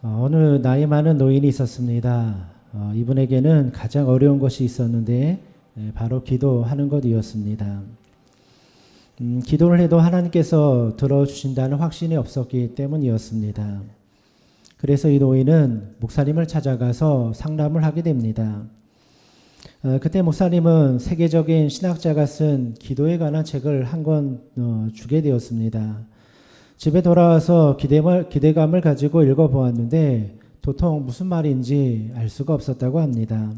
어느 나이 많은 노인이 있었습니다. 이분에게는 가장 어려운 것이 있었는데 바로 기도하는 것이었습니다. 기도를 해도 하나님께서 들어주신다는 확신이 없었기 때문이었습니다. 그래서 이 노인은 목사님을 찾아가서 상담을 하게 됩니다. 그때 목사님은 세계적인 신학자가 쓴 기도에 관한 책을 한 권 주게 되었습니다. 집에 돌아와서 기대감을 가지고 읽어보았는데 도통 무슨 말인지 알 수가 없었다고 합니다.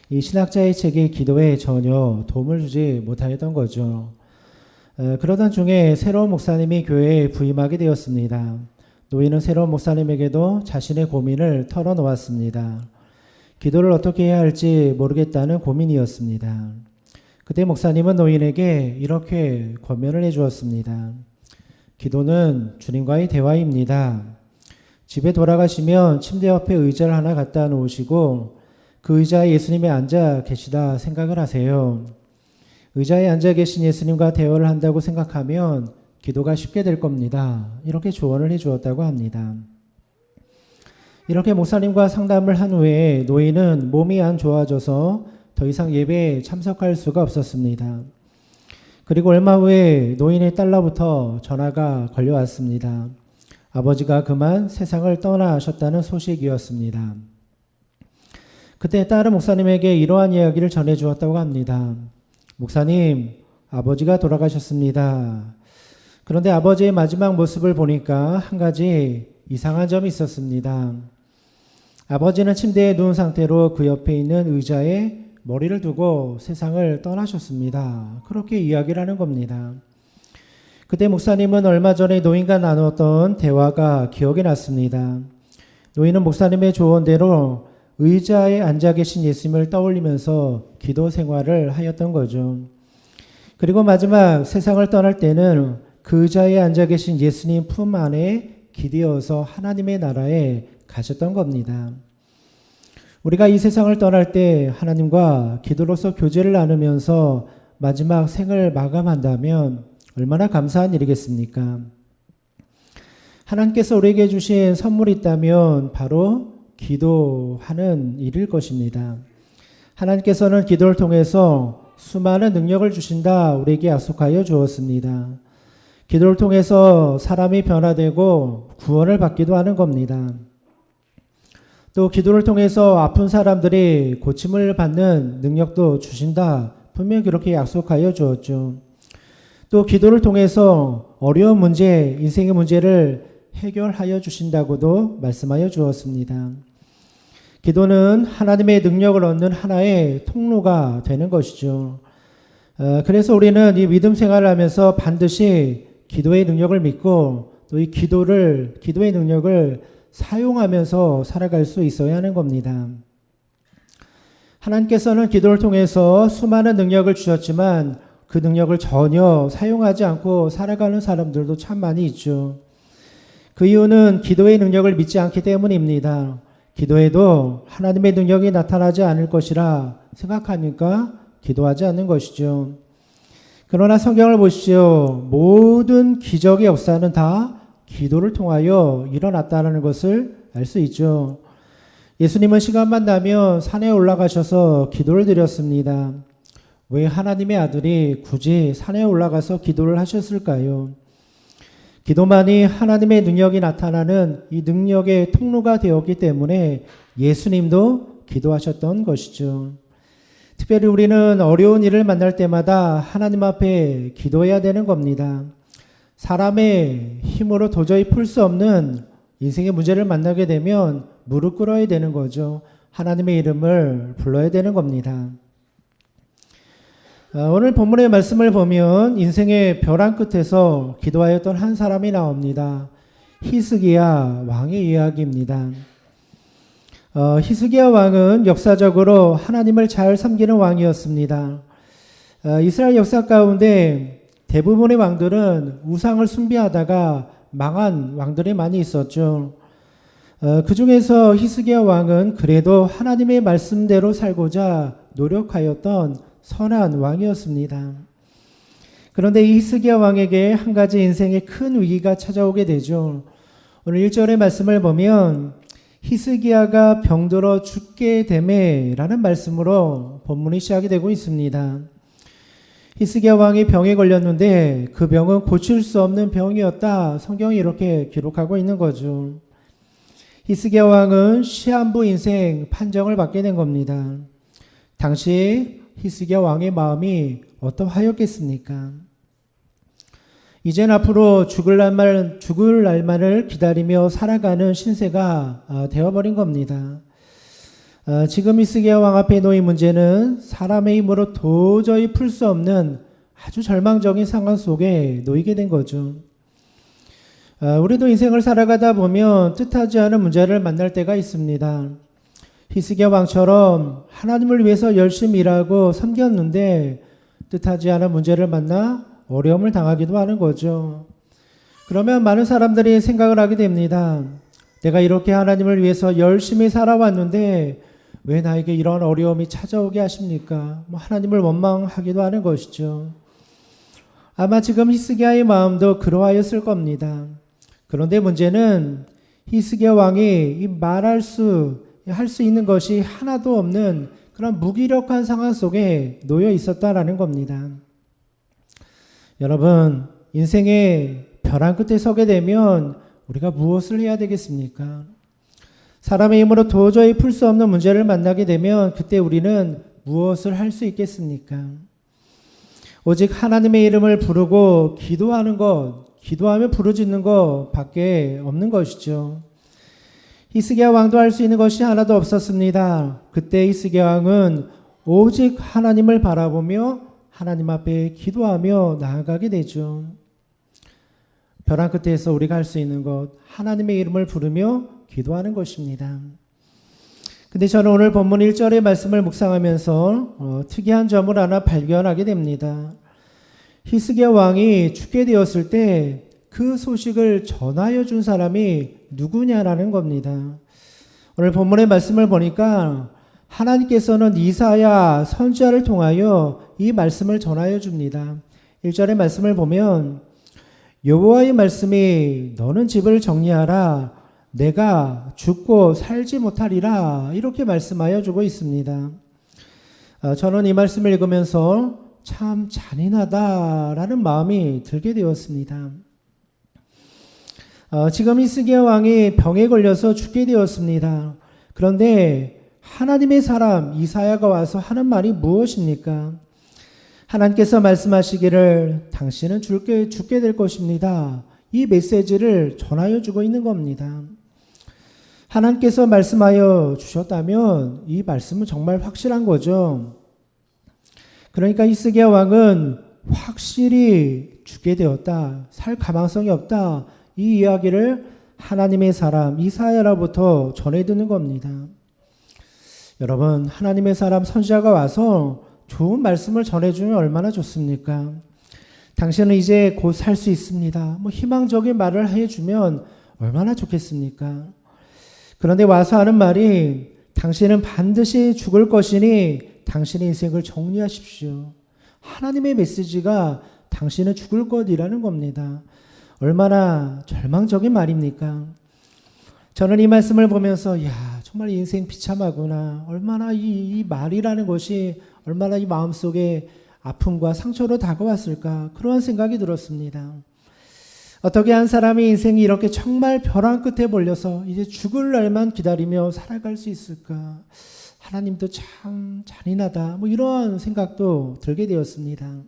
이 신학자의 책이 기도에 전혀 도움을 주지 못하였던 거죠. 그러던 중에 새로운 목사님이 교회에 부임하게 되었습니다. 노인은 새로운 목사님에게도 자신의 고민을 털어놓았습니다. 기도를 어떻게 해야 할지 모르겠다는 고민이었습니다. 그때 목사님은 노인에게 이렇게 권면을 해주었습니다. 기도는 주님과의 대화입니다. 집에 돌아가시면 침대 옆에 의자를 하나 갖다 놓으시고 그 의자에 예수님이 앉아 계시다 생각을 하세요. 의자에 앉아 계신 예수님과 대화를 한다고 생각하면 기도가 쉽게 될 겁니다. 이렇게 조언을 해주었다고 합니다. 이렇게 목사님과 상담을 한 후에 노인은 몸이 안 좋아져서 더 이상 예배에 참석할 수가 없었습니다. 그리고 얼마 후에 노인의 딸로부터 전화가 걸려왔습니다. 아버지가 그만 세상을 떠나셨다는 소식이었습니다. 그때 딸은 목사님에게 이러한 이야기를 전해주었다고 합니다. 목사님, 아버지가 돌아가셨습니다. 그런데 아버지의 마지막 모습을 보니까 한 가지 이상한 점이 있었습니다. 아버지는 침대에 누운 상태로 그 옆에 있는 의자에 머리를 두고 세상을 떠나셨습니다. 그렇게 이야기를 하는 겁니다. 그때 목사님은 얼마 전에 노인과 나눴던 대화가 기억이 났습니다. 노인은 목사님의 조언대로 의자에 앉아 계신 예수님을 떠올리면서 기도 생활을 하였던 거죠. 그리고 마지막 세상을 떠날 때는 그 의자에 앉아 계신 예수님 품 안에 기대어서 하나님의 나라에 가셨던 겁니다. 우리가 이 세상을 떠날 때 하나님과 기도로서 교제를 나누면서 마지막 생을 마감한다면 얼마나 감사한 일이겠습니까? 하나님께서 우리에게 주신 선물이 있다면 바로 기도하는 일일 것입니다. 하나님께서는 기도를 통해서 수많은 능력을 주신다 우리에게 약속하여 주었습니다. 기도를 통해서 사람이 변화되고 구원을 받기도 하는 겁니다. 또 기도를 통해서 아픈 사람들이 고침을 받는 능력도 주신다. 분명히 그렇게 약속하여 주었죠. 또 기도를 통해서 어려운 문제, 인생의 문제를 해결하여 주신다고도 말씀하여 주었습니다. 기도는 하나님의 능력을 얻는 하나의 통로가 되는 것이죠. 그래서 우리는 이 믿음 생활을 하면서 반드시 기도의 능력을 믿고 또 이 기도의 능력을 사용하면서 살아갈 수 있어야 하는 겁니다. 하나님께서는 기도를 통해서 수많은 능력을 주셨지만 그 능력을 전혀 사용하지 않고 살아가는 사람들도 참 많이 있죠. 그 이유는 기도의 능력을 믿지 않기 때문입니다. 기도해도 하나님의 능력이 나타나지 않을 것이라 생각하니까 기도하지 않는 것이죠. 그러나 성경을 보십시오. 모든 기적의 역사는 다 기도를 통하여 일어났다는 것을 알 수 있죠. 예수님은 시간만 나면 산에 올라가셔서 기도를 드렸습니다. 왜 하나님의 아들이 굳이 산에 올라가서 기도를 하셨을까요? 기도만이 하나님의 능력이 나타나는 이 능력의 통로가 되었기 때문에 예수님도 기도하셨던 것이죠. 특별히 우리는 어려운 일을 만날 때마다 하나님 앞에 기도해야 되는 겁니다. 사람의 힘으로 도저히 풀 수 없는 인생의 문제를 만나게 되면 무릎 꿇어야 되는 거죠. 하나님의 이름을 불러야 되는 겁니다. 오늘 본문의 말씀을 보면 인생의 벼랑 끝에서 기도하였던 한 사람이 나옵니다. 히스기야 왕의 이야기입니다. 히스기야 왕은 역사적으로 하나님을 잘 섬기는 왕이었습니다. 이스라엘 역사 가운데 대부분의 왕들은 우상을 숭배하다가 망한 왕들이 많이 있었죠. 그 중에서 히스기야 왕은 그래도 하나님의 말씀대로 살고자 노력하였던 선한 왕이었습니다. 그런데 이 히스기야 왕에게 한 가지 인생의 큰 위기가 찾아오게 되죠. 오늘 1절의 말씀을 보면 히스기야가 병들어 죽게 되매 라는 말씀으로 본문이 시작이 되고 있습니다. 히스기야 왕이 병에 걸렸는데 그 병은 고칠 수 없는 병이었다. 성경이 이렇게 기록하고 있는 거죠. 히스기야 왕은 시한부 인생 판정을 받게 된 겁니다. 당시 히스기야 왕의 마음이 어떠하였겠습니까? 이젠 앞으로 죽을 날만을 기다리며 살아가는 신세가 되어버린 겁니다. 지금 히스기야 왕 앞에 놓인 문제는 사람의 힘으로 도저히 풀 수 없는 아주 절망적인 상황 속에 놓이게 된 거죠. 우리도 인생을 살아가다 보면 뜻하지 않은 문제를 만날 때가 있습니다. 히스기야 왕처럼 하나님을 위해서 열심히 일하고 섬겼는데 뜻하지 않은 문제를 만나 어려움을 당하기도 하는 거죠. 그러면 많은 사람들이 생각을 하게 됩니다. 내가 이렇게 하나님을 위해서 열심히 살아왔는데 왜 나에게 이런 어려움이 찾아오게 하십니까? 하나님을 원망하기도 하는 것이죠. 아마 지금 히스기야의 마음도 그러하였을 겁니다. 그런데 문제는 히스기야 왕이 할 수 있는 것이 하나도 없는 그런 무기력한 상황 속에 놓여 있었다라는 겁니다. 여러분, 인생의 벼랑 끝에 서게 되면 우리가 무엇을 해야 되겠습니까? 사람의 힘으로 도저히 풀 수 없는 문제를 만나게 되면 그때 우리는 무엇을 할 수 있겠습니까? 오직 하나님의 이름을 부르고 기도하는 것, 기도하며 부르짖는 것 밖에 없는 것이죠. 히스기야 왕도 할 수 있는 것이 하나도 없었습니다. 그때 히스기야 왕은 오직 하나님을 바라보며 하나님 앞에 기도하며 나아가게 되죠. 벼랑 끝에서 우리가 할 수 있는 것, 하나님의 이름을 부르며 기도하는 것입니다. 근데 저는 오늘 본문 1절의 말씀을 묵상하면서 특이한 점을 하나 발견하게 됩니다. 히스기야 왕이 죽게 되었을 때 그 소식을 전하여 준 사람이 누구냐라는 겁니다. 오늘 본문의 말씀을 보니까 하나님께서는 이사야 선지자를 통하여 이 말씀을 전하여 줍니다. 1절의 말씀을 보면 여호와의 말씀이 너는 집을 정리하라 내가 죽고 살지 못하리라 이렇게 말씀하여 주고 있습니다. 저는 이 말씀을 읽으면서 참 잔인하다라는 마음이 들게 되었습니다. 지금 히스기야 왕이 병에 걸려서 죽게 되었습니다. 그런데 하나님의 사람 이사야가 와서 하는 말이 무엇입니까? 하나님께서 말씀하시기를 당신은 죽게 될 것입니다. 이 메시지를 전하여 주고 있는 겁니다. 하나님께서 말씀하여 주셨다면 이 말씀은 정말 확실한 거죠. 그러니까 히스기야 왕은 확실히 죽게 되었다. 살 가망성이 없다. 이 이야기를 하나님의 사람 이사야로부터 전해 듣는 겁니다. 여러분, 하나님의 사람 선지자가 와서 좋은 말씀을 전해주면 얼마나 좋습니까? 당신은 이제 곧 살 수 있습니다. 희망적인 말을 해주면 얼마나 좋겠습니까? 그런데 와서 하는 말이 당신은 반드시 죽을 것이니 당신의 인생을 정리하십시오. 하나님의 메시지가 당신은 죽을 것이라는 겁니다. 얼마나 절망적인 말입니까? 저는 이 말씀을 보면서 정말 인생 비참하구나. 얼마나 이 말이라는 것이 얼마나 이 마음속에 아픔과 상처로 다가왔을까. 그런 생각이 들었습니다. 어떻게 한 사람이 인생이 이렇게 정말 벼랑 끝에 몰려서 이제 죽을 날만 기다리며 살아갈 수 있을까. 하나님도 참 잔인하다. 이런 생각도 들게 되었습니다.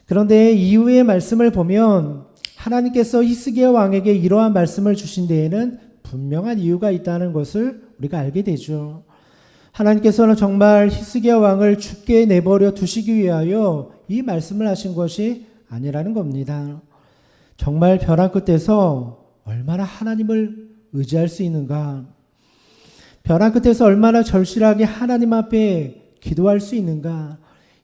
그런데 이후의 말씀을 보면 하나님께서 히스기야 왕에게 이러한 말씀을 주신 데에는 분명한 이유가 있다는 것을 우리가 알게 되죠. 하나님께서는 정말 히스기야 왕을 죽게 내버려 두시기 위하여 이 말씀을 하신 것이 아니라는 겁니다. 정말 벼랑 끝에서 얼마나 하나님을 의지할 수 있는가, 벼랑 끝에서 얼마나 절실하게 하나님 앞에 기도할 수 있는가,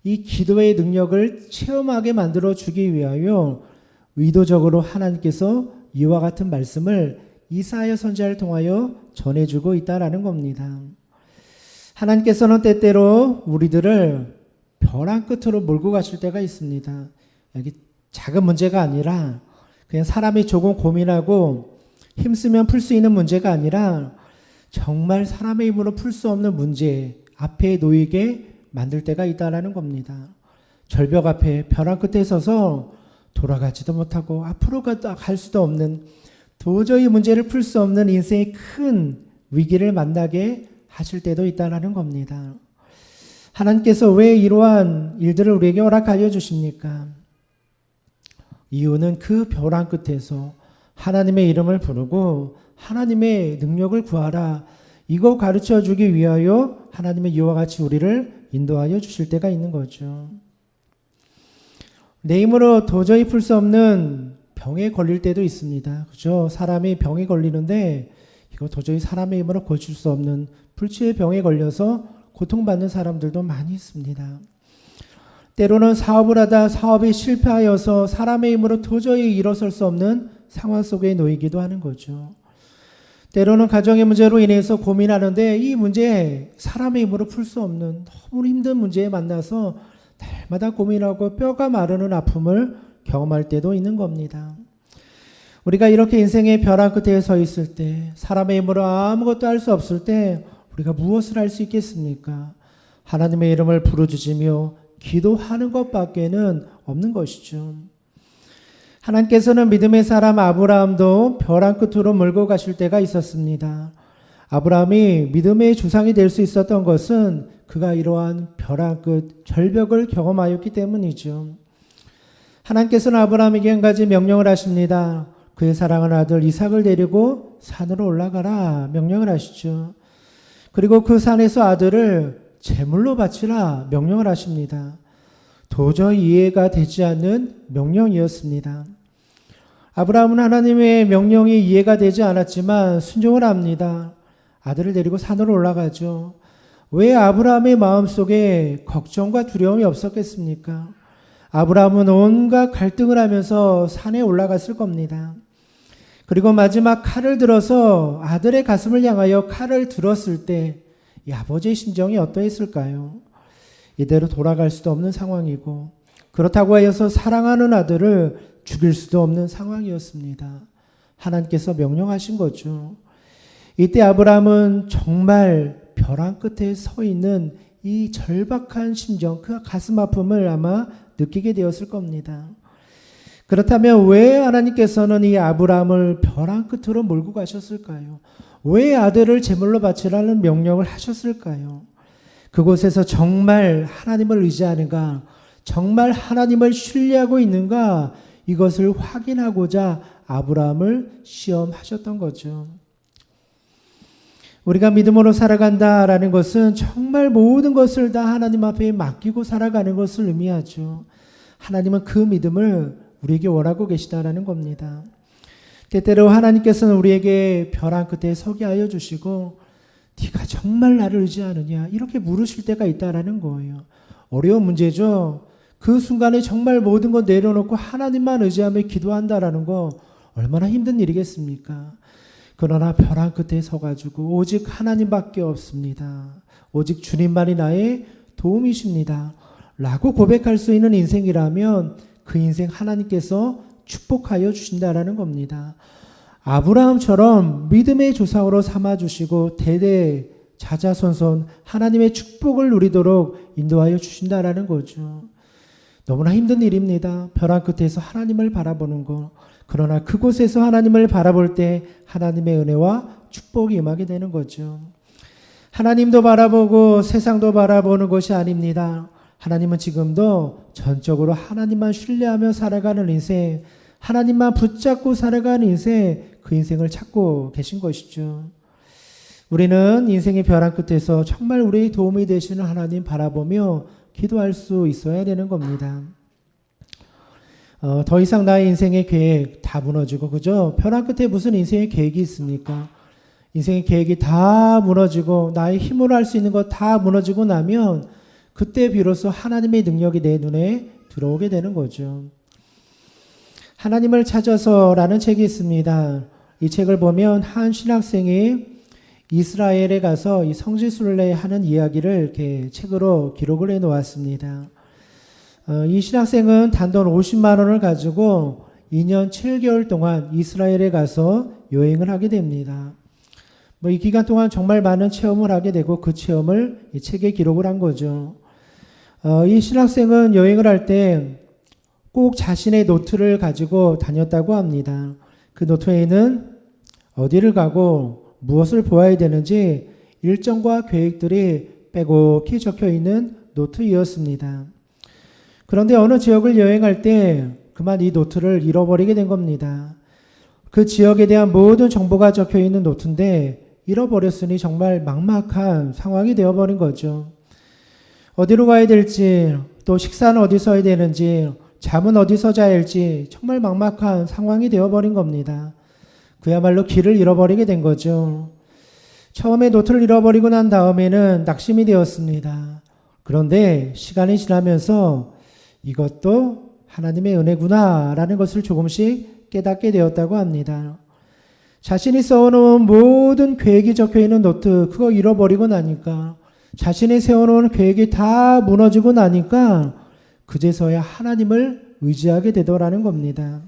이 기도의 능력을 체험하게 만들어 주기 위하여 의도적으로 하나님께서 이와 같은 말씀을 이사야 선지자를 통하여 전해주고 있다라는 겁니다. 하나님께서는 때때로 우리들을 벼랑 끝으로 몰고 가실 때가 있습니다. 여기 작은 문제가 아니라 그냥 사람이 조금 고민하고 힘쓰면 풀 수 있는 문제가 아니라 정말 사람의 힘으로 풀 수 없는 문제 앞에 놓이게 만들 때가 있다라는 겁니다. 절벽 앞에 벼랑 끝에 서서 돌아가지도 못하고 앞으로 갈 수도 없는, 도저히 문제를 풀 수 없는 인생의 큰 위기를 만나게 하실 때도 있다라는 겁니다. 하나님께서 왜 이러한 일들을 우리에게 허락하여 주십니까? 이유는 그 벼랑 끝에서 하나님의 이름을 부르고 하나님의 능력을 구하라, 이거 가르쳐 주기 위하여 하나님의 이와 같이 우리를 인도하여 주실 때가 있는 거죠. 내 힘으로 도저히 풀 수 없는 병에 걸릴 때도 있습니다. 그죠? 사람이 병에 걸리는데 이거 도저히 사람의 힘으로 고칠 수 없는 불치의 병에 걸려서 고통받는 사람들도 많이 있습니다. 때로는 사업을 하다 사업이 실패하여서 사람의 힘으로 도저히 일어설 수 없는 상황 속에 놓이기도 하는 거죠. 때로는 가정의 문제로 인해서 고민하는데 이 문제 사람의 힘으로 풀 수 없는 너무 힘든 문제에 만나서 날마다 고민하고 뼈가 마르는 아픔을 경험할 때도 있는 겁니다. 우리가 이렇게 인생의 벼랑 끝에 서 있을 때, 사람의 힘으로 아무것도 할 수 없을 때 우리가 무엇을 할 수 있겠습니까? 하나님의 이름을 부르짖으며 기도하는 것밖에는 없는 것이죠. 하나님께서는 믿음의 사람 아브라함도 벼랑 끝으로 몰고 가실 때가 있었습니다. 아브라함이 믿음의 조상이 될 수 있었던 것은 그가 이러한 벼랑 끝, 절벽을 경험하였기 때문이죠. 하나님께서는 아브라함에게 한 가지 명령을 하십니다. 그의 사랑하는 아들 이삭을 데리고 산으로 올라가라 명령을 하시죠. 그리고 그 산에서 아들을 제물로 바치라 명령을 하십니다. 도저히 이해가 되지 않는 명령이었습니다. 아브라함은 하나님의 명령이 이해가 되지 않았지만 순종을 합니다. 아들을 데리고 산으로 올라가죠. 왜 아브라함의 마음속에 걱정과 두려움이 없었겠습니까? 아브라함은 온갖 갈등을 하면서 산에 올라갔을 겁니다. 그리고 마지막 칼을 들어서 아들의 가슴을 향하여 칼을 들었을 때 이 아버지의 심정이 어떠했을까요? 이대로 돌아갈 수도 없는 상황이고, 그렇다고 하여서 사랑하는 아들을 죽일 수도 없는 상황이었습니다. 하나님께서 명령하신 거죠. 이때 아브라함은 정말 벼랑 끝에 서 있는 이 절박한 심정, 그 가슴 아픔을 아마 느끼게 되었을 겁니다. 그렇다면 왜 하나님께서는 이 아브라함을 벼랑 끝으로 몰고 가셨을까요? 왜 아들을 제물로 바치라는 명령을 하셨을까요? 그곳에서 정말 하나님을 의지하는가, 정말 하나님을 신뢰하고 있는가, 이것을 확인하고자 아브라함을 시험하셨던 거죠. 우리가 믿음으로 살아간다라는 것은 정말 모든 것을 다 하나님 앞에 맡기고 살아가는 것을 의미하죠. 하나님은 그 믿음을 우리에게 원하고 계시다라는 겁니다. 때때로 하나님께서는 우리에게 벼랑 끝에 서게 하여 주시고 네가 정말 나를 의지하느냐 이렇게 물으실 때가 있다라는 거예요. 어려운 문제죠. 그 순간에 정말 모든 것 내려놓고 하나님만 의지하며 기도한다라는 거 얼마나 힘든 일이겠습니까? 그러나 벼랑 끝에 서가지고 오직 하나님밖에 없습니다. 오직 주님만이 나의 도움이십니다. 라고 고백할 수 있는 인생이라면 그 인생 하나님께서 축복하여 주신다라는 겁니다. 아브라함처럼 믿음의 조상으로 삼아주시고 대대 자자손손 하나님의 축복을 누리도록 인도하여 주신다라는 거죠. 너무나 힘든 일입니다. 벼랑 끝에서 하나님을 바라보는 것. 그러나 그곳에서 하나님을 바라볼 때 하나님의 은혜와 축복이 임하게 되는 거죠. 하나님도 바라보고 세상도 바라보는 것이 아닙니다. 하나님은 지금도 전적으로 하나님만 신뢰하며 살아가는 인생, 하나님만 붙잡고 살아가는 인생, 그 인생을 찾고 계신 것이죠. 우리는 인생의 벼랑 끝에서 정말 우리의 도움이 되시는 하나님 바라보며 기도할 수 있어야 되는 겁니다. 더 이상 나의 인생의 계획 다 무너지고, 그죠? 벼랑 끝에 무슨 인생의 계획이 있습니까? 인생의 계획이 다 무너지고 나의 힘으로 할 수 있는 것 다 무너지고 나면 그때 비로소 하나님의 능력이 내 눈에 들어오게 되는 거죠. 하나님을 찾아서라는 책이 있습니다. 이 책을 보면 한 신학생이 이스라엘에 가서 이 성지순례 하는 이야기를 이렇게 책으로 기록을 해 놓았습니다. 이 신학생은 단돈 50만 원을 가지고 2년 7개월 동안 이스라엘에 가서 여행을 하게 됩니다. 이 기간 동안 정말 많은 체험을 하게 되고 그 체험을 이 책에 기록을 한 거죠. 이 신학생은 여행을 할 때 꼭 자신의 노트를 가지고 다녔다고 합니다. 그 노트에는 어디를 가고 무엇을 보아야 되는지 일정과 계획들이 빼곡히 적혀 있는 노트이었습니다. 그런데 어느 지역을 여행할 때 그만 이 노트를 잃어버리게 된 겁니다. 그 지역에 대한 모든 정보가 적혀 있는 노트인데 잃어버렸으니 정말 막막한 상황이 되어버린 거죠. 어디로 가야 될지, 또 식사는 어디서 해야 되는지, 잠은 어디서 자야 할지 정말 막막한 상황이 되어버린 겁니다. 그야말로 길을 잃어버리게 된 거죠. 처음에 노트를 잃어버리고 난 다음에는 낙심이 되었습니다. 그런데 시간이 지나면서 이것도 하나님의 은혜구나 라는 것을 조금씩 깨닫게 되었다고 합니다. 자신이 써놓은 모든 계획이 적혀있는 노트, 그거 잃어버리고 나니까, 자신이 세워놓은 계획이 다 무너지고 나니까 그제서야 하나님을 의지하게 되더라는 겁니다.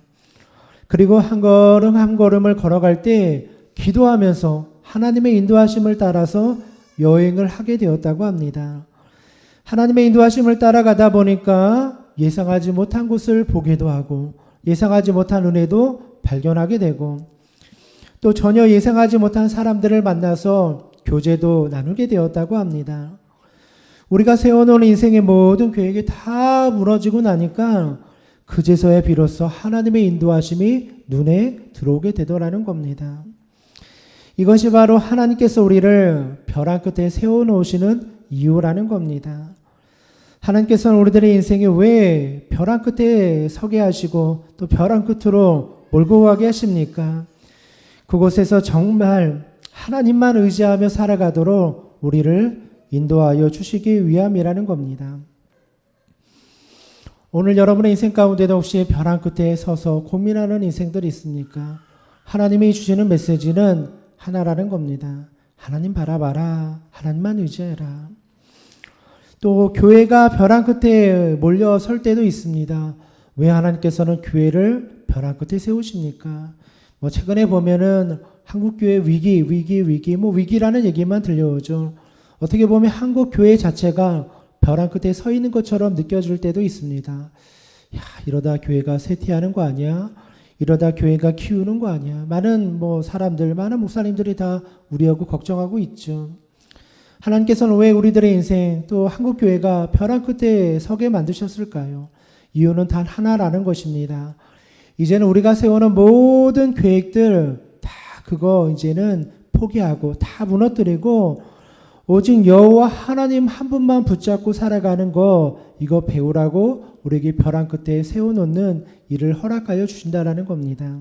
그리고 한 걸음 한 걸음을 걸어갈 때 기도하면서 하나님의 인도하심을 따라서 여행을 하게 되었다고 합니다. 하나님의 인도하심을 따라가다 보니까 예상하지 못한 곳을 보기도 하고 예상하지 못한 은혜도 발견하게 되고 또 전혀 예상하지 못한 사람들을 만나서 교제도 나누게 되었다고 합니다. 우리가 세워놓은 인생의 모든 계획이 다 무너지고 나니까 그제서야 비로소 하나님의 인도하심이 눈에 들어오게 되더라는 겁니다. 이것이 바로 하나님께서 우리를 벼랑 끝에 세워놓으시는 이유라는 겁니다. 하나님께서는 우리들의 인생에 왜 벼랑 끝에 서게 하시고 또 벼랑 끝으로 몰고 가게 하십니까? 그곳에서 정말 하나님만 의지하며 살아가도록 우리를 인도하여 주시기 위함이라는 겁니다. 오늘 여러분의 인생 가운데도 혹시 벼랑 끝에 서서 고민하는 인생들이 있습니까? 하나님이 주시는 메시지는 하나라는 겁니다. 하나님 바라봐라. 하나님만 의지해라. 또 교회가 벼랑 끝에 몰려설 때도 있습니다. 왜 하나님께서는 교회를 벼랑 끝에 세우십니까? 최근에 보면은 한국교회 위기라는 얘기만 들려오죠. 어떻게 보면 한국 교회 자체가 벼랑 끝에 서 있는 것처럼 느껴질 때도 있습니다. 이러다 교회가 쇠퇴하는 거 아니야? 이러다 교회가 키우는 거 아니야? 많은 사람들, 많은 목사님들이 다 우려하고 걱정하고 있죠. 하나님께서는 왜 우리들의 인생, 또 한국 교회가 벼랑 끝에 서게 만드셨을까요? 이유는 단 하나라는 것입니다. 이제는 우리가 세우는 모든 계획들 다 그거 이제는 포기하고 다 무너뜨리고 오직 여호와 하나님 한 분만 붙잡고 살아가는 거 이거 배우라고 우리에게 벼랑 끝에 세워놓는 일을 허락하여 주신다라는 겁니다.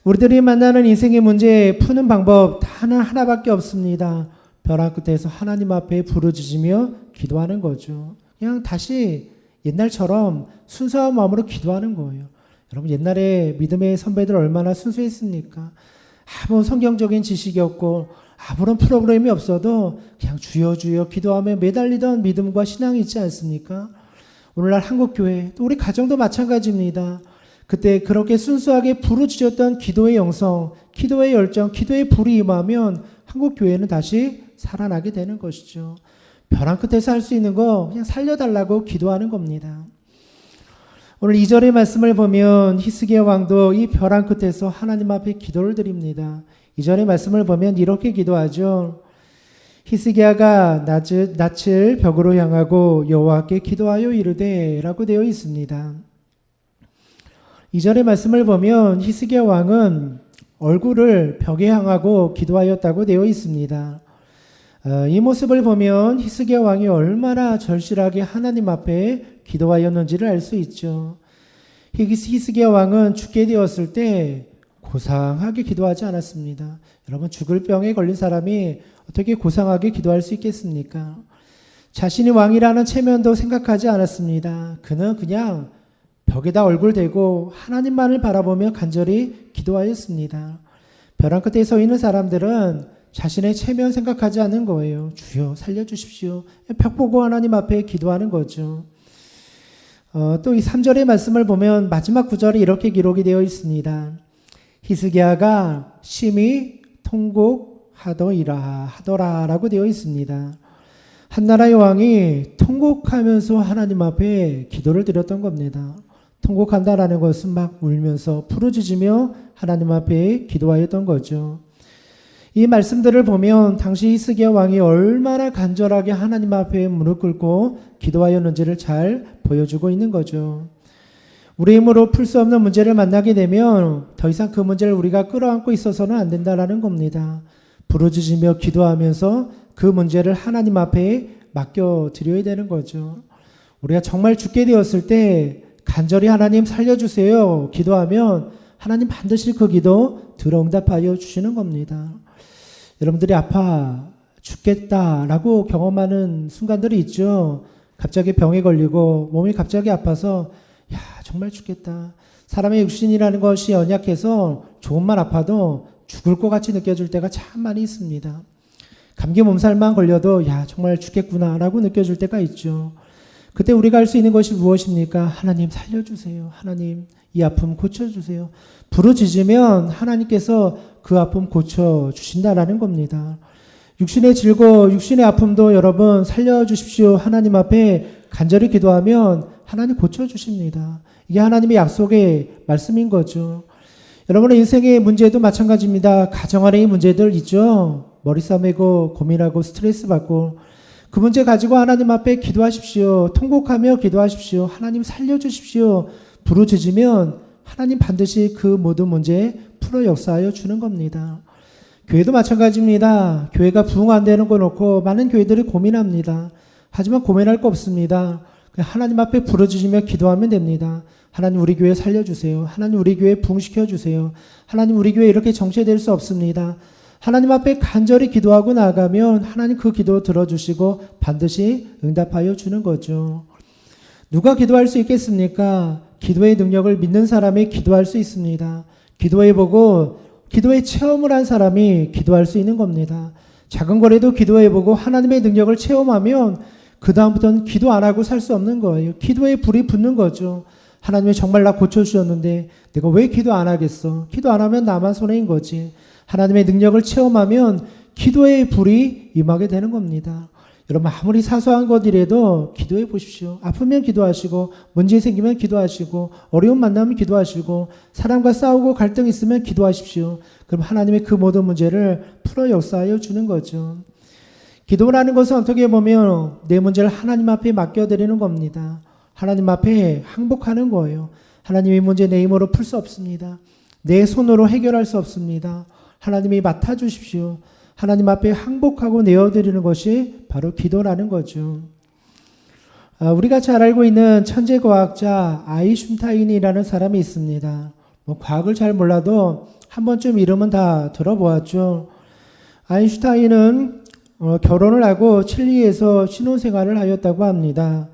우리들이 만나는 인생의 문제 푸는 방법 다는 하나밖에 없습니다. 벼랑 끝에서 하나님 앞에 부르짖으며 기도하는 거죠. 그냥 다시 옛날처럼 순수한 마음으로 기도하는 거예요. 여러분 옛날에 믿음의 선배들 얼마나 순수했습니까? 아무 성경적인 지식이 없고 아무런 프로그램이 없어도 그냥 주여 기도하며 매달리던 믿음과 신앙이 있지 않습니까? 오늘날 한국교회 또 우리 가정도 마찬가지입니다. 그때 그렇게 순수하게 부르짖었던 기도의 영성, 기도의 열정, 기도의 불이 임하면 한국교회는 다시 살아나게 되는 것이죠. 벼랑 끝에서 할 수 있는 거 그냥 살려달라고 기도하는 겁니다. 오늘 2절의 말씀을 보면 히스기야 왕도 이 벼랑 끝에서 하나님 앞에 기도를 드립니다. 2절의 말씀을 보면 이렇게 기도하죠. 히스기야가 낯을 벽으로 향하고 여호와께 기도하여 이르되 라고 되어 있습니다. 2절의 말씀을 보면 히스기야 왕은 얼굴을 벽에 향하고 기도하였다고 되어 있습니다. 이 모습을 보면 히스기야 왕이 얼마나 절실하게 하나님 앞에 기도하였는지를 알 수 있죠. 히스기야 왕은 죽게 되었을 때 고상하게 기도하지 않았습니다. 여러분 죽을 병에 걸린 사람이 어떻게 고상하게 기도할 수 있겠습니까? 자신이 왕이라는 체면도 생각하지 않았습니다. 그는 그냥 벽에다 얼굴 대고 하나님만을 바라보며 간절히 기도하였습니다. 벼랑 끝에 서 있는 사람들은 자신의 체면 생각하지 않는 거예요. 주여 살려주십시오. 벽 보고 하나님 앞에 기도하는 거죠. 또 이 3절의 말씀을 보면 마지막 구절이 이렇게 기록이 되어 있습니다. 히스기야가 심히 통곡하더라라고 되어 있습니다. 한나라의 왕이 통곡하면서 하나님 앞에 기도를 드렸던 겁니다. 통곡한다라는 것은 막 울면서 부르짖으며 하나님 앞에 기도하였던 거죠. 이 말씀들을 보면 당시 히스기야 왕이 얼마나 간절하게 하나님 앞에 무릎 꿇고 기도하였는지를 잘 보여주고 있는 거죠. 우리 힘으로 풀 수 없는 문제를 만나게 되면 더 이상 그 문제를 우리가 끌어안고 있어서는 안 된다라는 겁니다. 부르짖으며 기도하면서 그 문제를 하나님 앞에 맡겨드려야 되는 거죠. 우리가 정말 죽게 되었을 때 간절히 하나님 살려주세요 기도하면 하나님 반드시 그 기도 들어응답하여 주시는 겁니다. 여러분들이 아파 죽겠다라고 경험하는 순간들이 있죠. 갑자기 병에 걸리고 몸이 갑자기 아파서 야 정말 죽겠다. 사람의 육신이라는 것이 연약해서 조금만 아파도 죽을 것 같이 느껴질 때가 참 많이 있습니다. 감기 몸살만 걸려도 야 정말 죽겠구나라고 느껴질 때가 있죠. 그때 우리가 할 수 있는 것이 무엇입니까? 하나님 살려주세요. 하나님 이 아픔 고쳐주세요. 부르짖으면 하나님께서 그 아픔 고쳐주신다라는 겁니다. 육신의 질고 육신의 아픔도 여러분 살려주십시오. 하나님 앞에 간절히 기도하면 하나님 고쳐주십니다. 이게 하나님의 약속의 말씀인 거죠. 여러분의 인생의 문제도 마찬가지입니다. 가정 안의 문제들 있죠. 머리 싸매고 고민하고 스트레스 받고 그 문제 가지고 하나님 앞에 기도하십시오. 통곡하며 기도하십시오. 하나님 살려주십시오. 부르짖으면 하나님 반드시 그 모든 문제 풀어 역사하여 주는 겁니다. 교회도 마찬가지입니다. 교회가 부흥 안 되는 거 놓고 많은 교회들이 고민합니다. 하지만 고민할 거 없습니다. 하나님 앞에 부르짖으며 기도하면 됩니다. 하나님 우리 교회 살려주세요. 하나님 우리 교회 부흥시켜주세요. 하나님 우리 교회 이렇게 정체될 수 없습니다. 하나님 앞에 간절히 기도하고 나가면 하나님 그 기도 들어주시고 반드시 응답하여 주는 거죠. 누가 기도할 수 있겠습니까? 기도의 능력을 믿는 사람이 기도할 수 있습니다. 기도해보고 기도의 체험을 한 사람이 기도할 수 있는 겁니다. 작은 거라도 기도해보고 하나님의 능력을 체험하면 그 다음부터는 기도 안 하고 살 수 없는 거예요. 기도에 불이 붙는 거죠. 하나님이 정말 나 고쳐주셨는데 내가 왜 기도 안 하겠어? 기도 안 하면 나만 손해인 거지. 하나님의 능력을 체험하면 기도의 불이 임하게 되는 겁니다. 여러분 아무리 사소한 것이라도 기도해 보십시오. 아프면 기도하시고 문제 생기면 기도하시고 어려움 만나면 기도하시고 사람과 싸우고 갈등 있으면 기도하십시오. 그럼 하나님의 그 모든 문제를 풀어 역사하여 주는 거죠. 기도라는 것은 어떻게 보면 내 문제를 하나님 앞에 맡겨드리는 겁니다. 하나님 앞에 항복하는 거예요. 하나님의 문제 내 힘으로 풀 수 없습니다. 내 손으로 해결할 수 없습니다. 하나님이 맡아주십시오. 하나님 앞에 항복하고 내어드리는 것이 바로 기도라는 거죠. 우리가 잘 알고 있는 천재과학자 아인슈타인이라는 사람이 있습니다. 과학을 잘 몰라도 한 번쯤 이름은 다 들어보았죠. 아인슈타인은 결혼을 하고 칠리에서 신혼생활을 하였다고 합니다.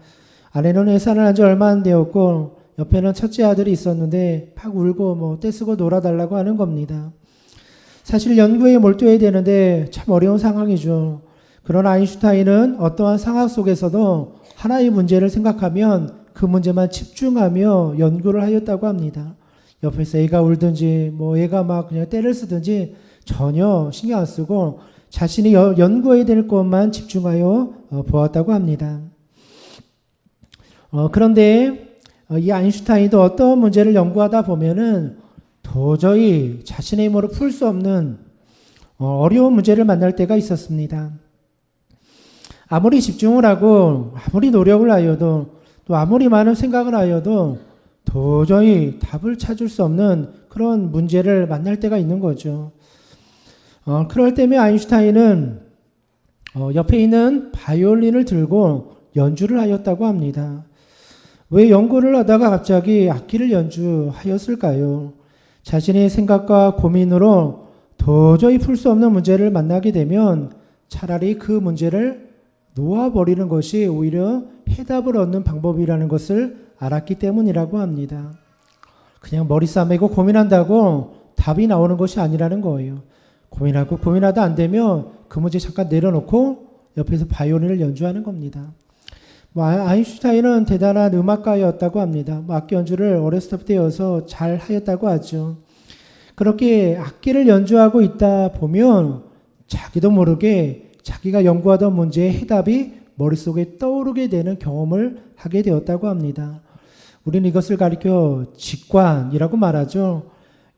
아내는 회사를 한 지 얼마 안 되었고 옆에는 첫째 아들이 있었는데 막 울고 떼쓰고 놀아달라고 하는 겁니다. 사실 연구에 몰두해야 되는데 참 어려운 상황이죠. 그러나 아인슈타인은 어떠한 상황 속에서도 하나의 문제를 생각하면 그 문제만 집중하며 연구를 하였다고 합니다. 옆에서 애가 울든지 애가 막 그냥 떼를 쓰든지 전혀 신경 안 쓰고 자신이 연구해야 될 것만 집중하여 보았다고 합니다. 그런데 이 아인슈타인도 어떤 문제를 연구하다 보면은 도저히 자신의 힘으로 풀 수 없는 어려운 문제를 만날 때가 있었습니다. 아무리 집중을 하고 아무리 노력을 하여도 또 아무리 많은 생각을 하여도 도저히 답을 찾을 수 없는 그런 문제를 만날 때가 있는 거죠. 그럴 때면 아인슈타인은 옆에 있는 바이올린을 들고 연주를 하였다고 합니다. 왜 연구를 하다가 갑자기 악기를 연주하였을까요? 자신의 생각과 고민으로 도저히 풀 수 없는 문제를 만나게 되면 차라리 그 문제를 놓아버리는 것이 오히려 해답을 얻는 방법이라는 것을 알았기 때문이라고 합니다. 그냥 머리 싸매고 고민한다고 답이 나오는 것이 아니라는 거예요. 고민하다 안 되면 그 문제 잠깐 내려놓고 옆에서 바이올린을 연주하는 겁니다. 아인슈타인은 대단한 음악가였다고 합니다. 악기 연주를 어렸을 때부터 잘 하였다고 하죠. 그렇게 악기를 연주하고 있다 보면 자기도 모르게 자기가 연구하던 문제의 해답이 머릿속에 떠오르게 되는 경험을 하게 되었다고 합니다. 우리는 이것을 가리켜 직관이라고 말하죠.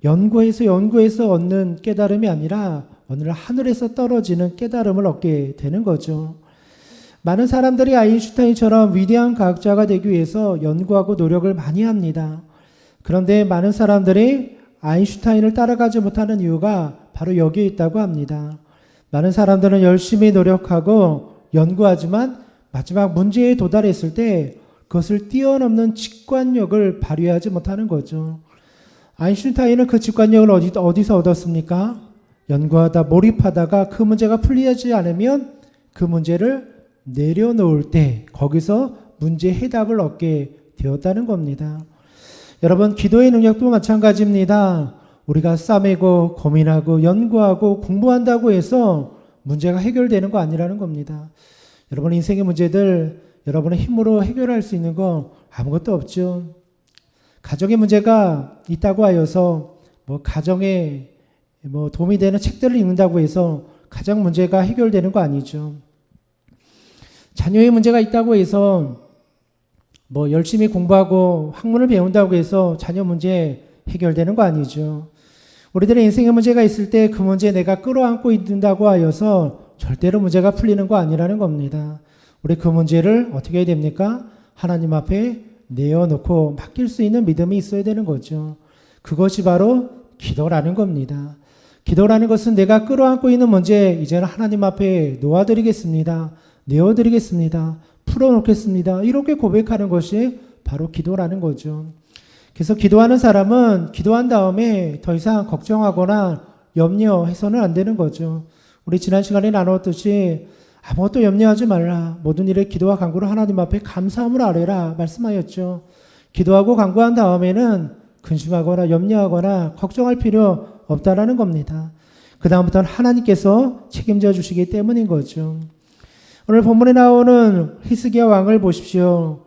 연구해서 얻는 깨달음이 아니라 어느 날 하늘에서 떨어지는 깨달음을 얻게 되는 거죠. 많은 사람들이 아인슈타인처럼 위대한 과학자가 되기 위해서 연구하고 노력을 많이 합니다. 그런데 많은 사람들이 아인슈타인을 따라가지 못하는 이유가 바로 여기에 있다고 합니다. 많은 사람들은 열심히 노력하고 연구하지만 마지막 문제에 도달했을 때 그것을 뛰어넘는 직관력을 발휘하지 못하는 거죠. 아인슈타인은 그 직관력을 어디서 얻었습니까? 연구하다 몰입하다가 그 문제가 풀리지 않으면 그 문제를 내려놓을 때 거기서 문제의 해답을 얻게 되었다는 겁니다. 여러분, 기도의 능력도 마찬가지입니다. 우리가 싸매고 고민하고 연구하고 공부한다고 해서 문제가 해결되는 거 아니라는 겁니다. 여러분 인생의 문제들 여러분의 힘으로 해결할 수 있는 거 아무것도 없죠. 가정의 문제가 있다고 하여서 가정에 도움이 되는 책들을 읽는다고 해서 가정 문제가 해결되는 거 아니죠. 자녀의 문제가 있다고 해서 열심히 공부하고 학문을 배운다고 해서 자녀 문제 해결되는 거 아니죠. 우리들의 인생의 문제가 있을 때 그 문제 내가 끌어안고 있는다고 하여서 절대로 문제가 풀리는 거 아니라는 겁니다. 우리 그 문제를 어떻게 해야 됩니까? 하나님 앞에 내어놓고 맡길 수 있는 믿음이 있어야 되는 거죠. 그것이 바로 기도라는 겁니다. 기도라는 것은 내가 끌어안고 있는 문제 이제는 하나님 앞에 놓아드리겠습니다. 내어드리겠습니다. 풀어놓겠습니다. 이렇게 고백하는 것이 바로 기도라는 거죠. 그래서 기도하는 사람은 기도한 다음에 더 이상 걱정하거나 염려해서는 안 되는 거죠. 우리 지난 시간에 나눴듯이 아무것도 염려하지 말라. 모든 일에 기도와 간구로 하나님 앞에 감사함을 아뢰라 말씀하였죠. 기도하고 간구한 다음에는 근심하거나 염려하거나 걱정할 필요 없다라는 겁니다. 그 다음부터는 하나님께서 책임져 주시기 때문인 거죠. 오늘 본문에 나오는 히스기야 왕을 보십시오.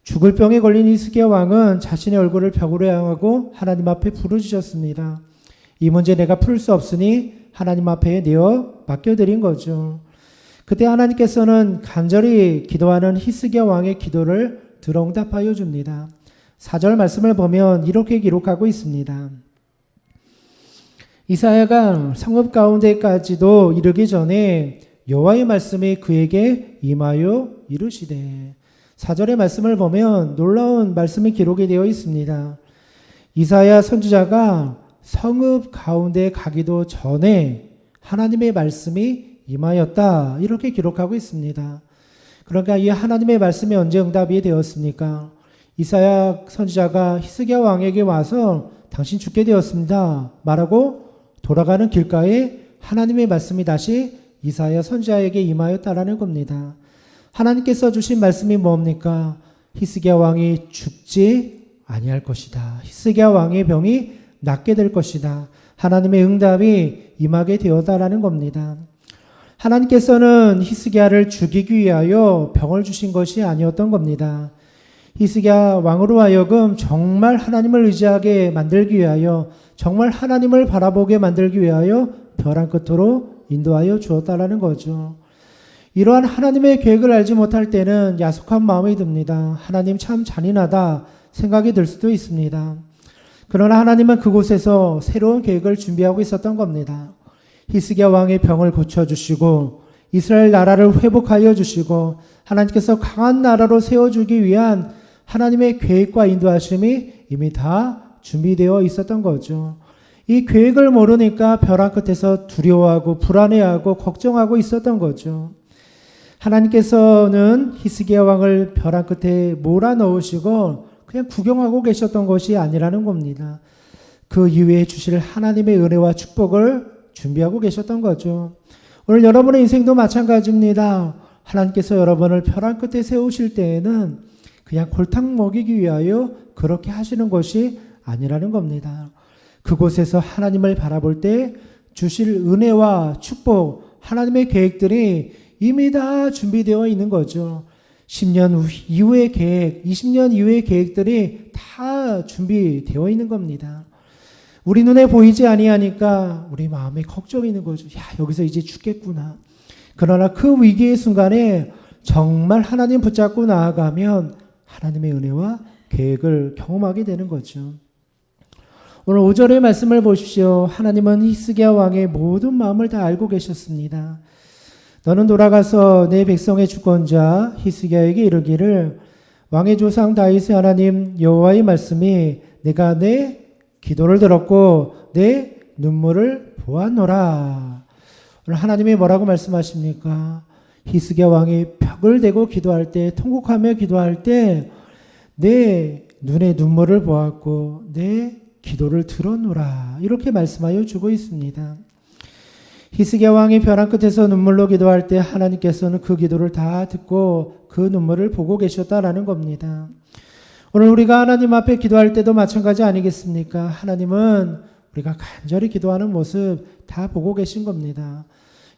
죽을 병에 걸린 히스기야 왕은 자신의 얼굴을 벽으로 향하고 하나님 앞에 부르짖었습니다. 이 문제 내가 풀 수 없으니 하나님 앞에 내어 맡겨드린 거죠. 그때 하나님께서는 간절히 기도하는 히스기야 왕의 기도를 들어응답하여 줍니다. 4절 말씀을 보면 이렇게 기록하고 있습니다. 이사야가 성읍 가운데까지도 이르기 전에 여호와의 말씀이 그에게 임하여 이르시되 4절의 말씀을 보면 놀라운 말씀이 기록이 되어 있습니다. 이사야 선지자가 성읍 가운데 가기도 전에 하나님의 말씀이 임하였다 이렇게 기록하고 있습니다. 그러니까 이 하나님의 말씀이 언제 응답이 되었습니까? 이사야 선지자가 히스기야 왕에게 와서 당신 죽게 되었습니다 말하고 돌아가는 길가에 하나님의 말씀이 다시 이사야 선지자에게 임하였다라는 겁니다. 하나님께서 주신 말씀이 뭡니까? 히스기야 왕이 죽지 아니할 것이다. 히스기야 왕의 병이 낫게 될 것이다. 하나님의 응답이 임하게 되었다라는 겁니다. 하나님께서는 히스기야를 죽이기 위하여 병을 주신 것이 아니었던 겁니다. 히스기야 왕으로 하여금 정말 하나님을 의지하게 만들기 위하여 정말 하나님을 바라보게 만들기 위하여 벼랑 끝으로 인도하여 주었다라는 거죠. 이러한 하나님의 계획을 알지 못할 때는 야속한 마음이 듭니다. 하나님 참 잔인하다 생각이 들 수도 있습니다. 그러나 하나님은 그곳에서 새로운 계획을 준비하고 있었던 겁니다. 히스기야 왕의 병을 고쳐주시고 이스라엘 나라를 회복하여 주시고 하나님께서 강한 나라로 세워주기 위한 하나님의 계획과 인도하심이 이미 다 준비되어 있었던 거죠. 이 계획을 모르니까 벼랑 끝에서 두려워하고 불안해하고 걱정하고 있었던 거죠. 하나님께서는 히스기야 왕을 벼랑 끝에 몰아넣으시고 그냥 구경하고 계셨던 것이 아니라는 겁니다. 그 이후에 주실 하나님의 은혜와 축복을 준비하고 계셨던 거죠. 오늘 여러분의 인생도 마찬가지입니다. 하나님께서 여러분을 벼랑 끝에 세우실 때에는 그냥 골탕 먹이기 위하여 그렇게 하시는 것이 아니라는 겁니다. 그곳에서 하나님을 바라볼 때 주실 은혜와 축복, 하나님의 계획들이 이미 다 준비되어 있는 거죠. 10년 이후의 계획, 20년 이후의 계획들이 다 준비되어 있는 겁니다. 우리 눈에 보이지 아니하니까 우리 마음에 걱정이 있는 거죠. 야, 여기서 이제 죽겠구나. 그러나 그 위기의 순간에 정말 하나님 붙잡고 나아가면 하나님의 은혜와 계획을 경험하게 되는 거죠. 오늘 5절의 말씀을 보십시오. 하나님은 히스기야 왕의 모든 마음을 다 알고 계셨습니다. 너는 돌아가서 내 백성의 주권자 히스기야에게 이르기를 왕의 조상 다윗의 하나님 여호와의 말씀이 내가 내 기도를 들었고 내 눈물을 보았노라. 오늘 하나님이 뭐라고 말씀하십니까? 히스기야 왕이 벽을 대고 기도할 때, 통곡하며 기도할 때 내 눈에 눈물을 보았고 내 기도를 들었노라. 이렇게 말씀하여 주고 있습니다. 히스기야 왕이 벼랑 끝에서 눈물로 기도할 때 하나님께서는 그 기도를 다 듣고 그 눈물을 보고 계셨다라는 겁니다. 오늘 우리가 하나님 앞에 기도할 때도 마찬가지 아니겠습니까? 하나님은 우리가 간절히 기도하는 모습 다 보고 계신 겁니다.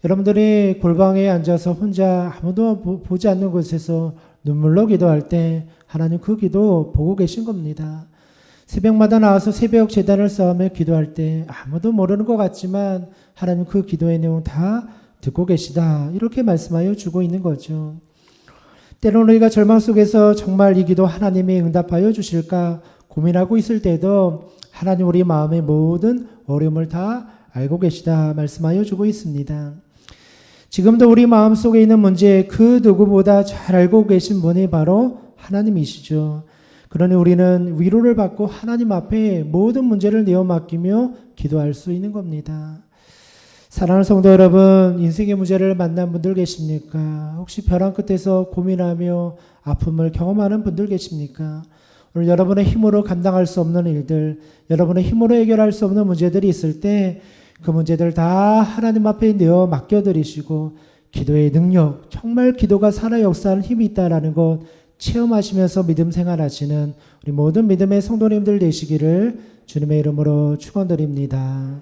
여러분들이 골방에 앉아서 혼자 아무도 보지 않는 곳에서 눈물로 기도할 때 하나님 그 기도 보고 계신 겁니다. 새벽마다 나와서 새벽 제단을 쌓으며 기도할 때 아무도 모르는 것 같지만 하나님 그 기도의 내용 다 듣고 계시다. 이렇게 말씀하여 주고 있는 거죠. 때로는 우리가 절망 속에서 정말 이 기도 하나님이 응답하여 주실까 고민하고 있을 때도 하나님 우리 마음의 모든 어려움을 다 알고 계시다 말씀하여 주고 있습니다. 지금도 우리 마음속에 있는 문제 그 누구보다 잘 알고 계신 분이 바로 하나님이시죠. 그러니 우리는 위로를 받고 하나님 앞에 모든 문제를 내어 맡기며 기도할 수 있는 겁니다. 사랑하는 성도 여러분, 인생의 문제를 만난 분들 계십니까? 혹시 벼랑 끝에서 고민하며 아픔을 경험하는 분들 계십니까? 오늘 여러분의 힘으로 감당할 수 없는 일들, 여러분의 힘으로 해결할 수 없는 문제들이 있을 때 그 문제들 다 하나님 앞에 내어 맡겨드리시고 기도의 능력, 정말 기도가 살아 역사하는 힘이 있다라는 것 체험하시면서 믿음 생활하시는 우리 모든 믿음의 성도님들 되시기를 주님의 이름으로 축원드립니다.